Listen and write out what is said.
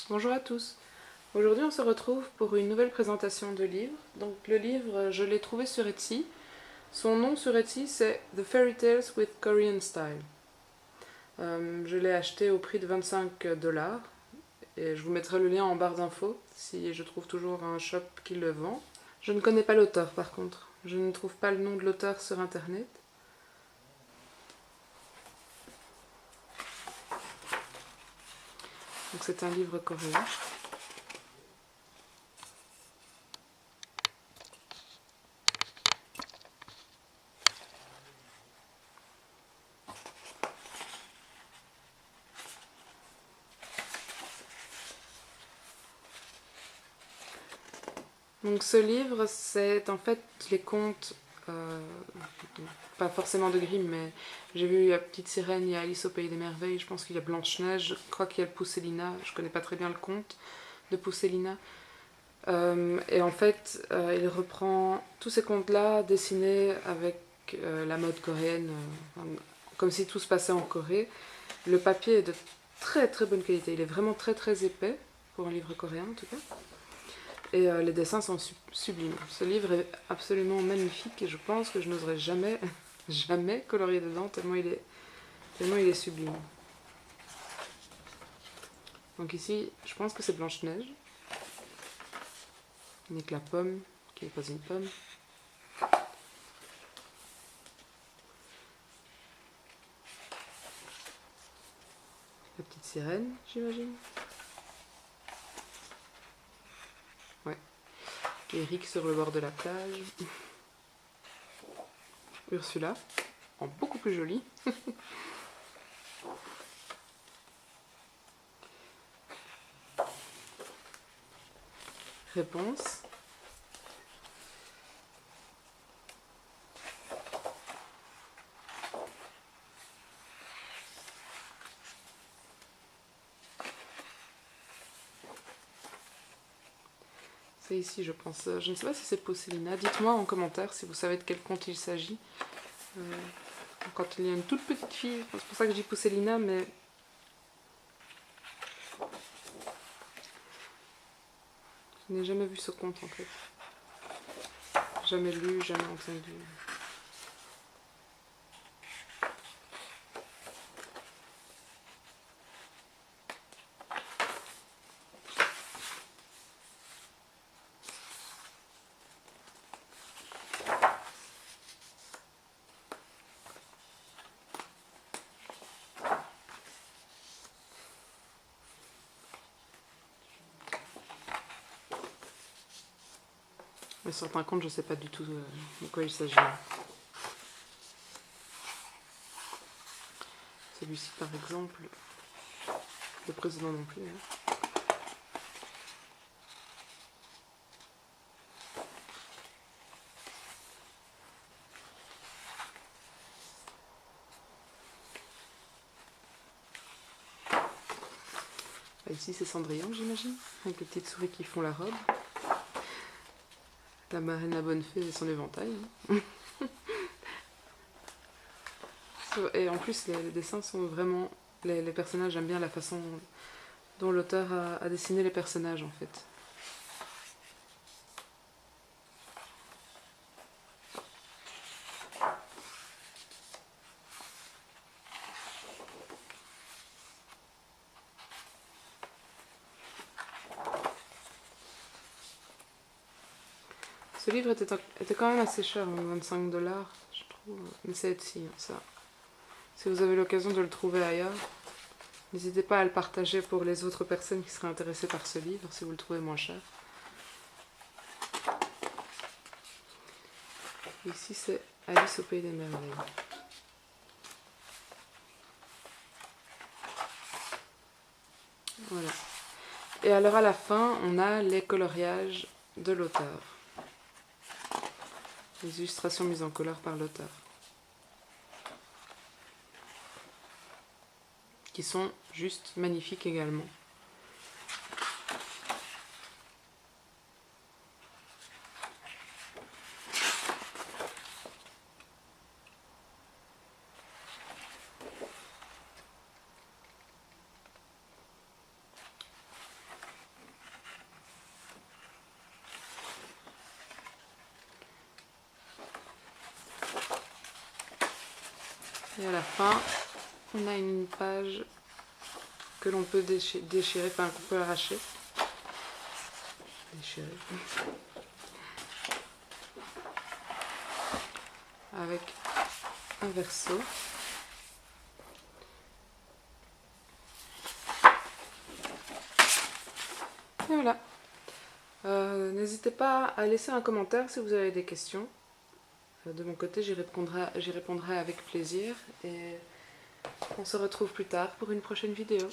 Bonjour à tous. Aujourd'hui on se retrouve pour une nouvelle présentation de livre. Donc le livre, je l'ai trouvé sur Etsy. Son nom sur Etsy c'est The Fairy Tales with Korean Style. Je l'ai acheté au prix de 25$ et je vous mettrai le lien en barre d'infos si je trouve toujours un shop qui le vend. Je ne connais pas l'auteur par contre. Je ne trouve pas le nom de l'auteur sur internet. Donc c'est un livre coréen. Donc ce livre, c'est en fait les contes, pas forcément de Grimm, mais j'ai vu il y a Petite Sirène, il y a Alice au Pays des Merveilles, je pense qu'il y a Blanche-Neige, je crois qu'il y a le Pousselina, je connais pas très bien le conte de Pousselina. Et en fait, il reprend tous ces contes-là dessinés avec la mode coréenne, comme si tout se passait en Corée. Le papier est de très très bonne qualité, il est vraiment très très épais, pour un livre coréen en tout cas. Et les dessins sont sublimes. Ce livre est absolument magnifique et je pense que je n'oserais jamais, jamais colorier dedans tellement il est sublime. Donc ici, je pense que c'est Blanche-Neige. Avec la pomme, qui n'est pas une pomme. La petite sirène, j'imagine. Ouais. Eric sur le bord de la plage. Ursula, en beaucoup plus jolie. Réponse. C'est ici, je pense. Je ne sais pas si c'est Pousselina. Dites-moi en commentaire si vous savez de quel conte il s'agit. Quand il y a une toute petite fille, c'est pour ça que je dis Pousselina, mais je n'ai jamais vu ce conte en fait. Jamais lu, jamais entendu. Mais certains contes, je ne sais pas du tout de quoi il s'agit. Celui-ci, par exemple, le président non plus. Hein. Ici, c'est Cendrillon, j'imagine, avec les petites souris qui font la robe. La marraine à bonne fée et son éventail. Hein. Et en plus, les dessins sont vraiment... Les personnages, j'aime bien la façon dont l'auteur a dessiné les personnages, en fait. Ce livre était quand même assez cher, 25$, je trouve. Mais c'est Etsy, ça. Si vous avez l'occasion de le trouver ailleurs, n'hésitez pas à le partager pour les autres personnes qui seraient intéressées par ce livre, si vous le trouvez moins cher. Ici, c'est Alice au Pays des Merveilles. Voilà. Et alors à la fin, on a les coloriages de l'auteur. Les illustrations mises en couleur par l'auteur. Qui sont juste magnifiques également. Et à la fin, on a une page que l'on peut déchirer, enfin qu'on peut arracher. Déchirer. Avec un verso. Et voilà. N'hésitez pas à laisser un commentaire si vous avez des questions. De mon côté, j'y répondrai avec plaisir. Et on se retrouve plus tard pour une prochaine vidéo.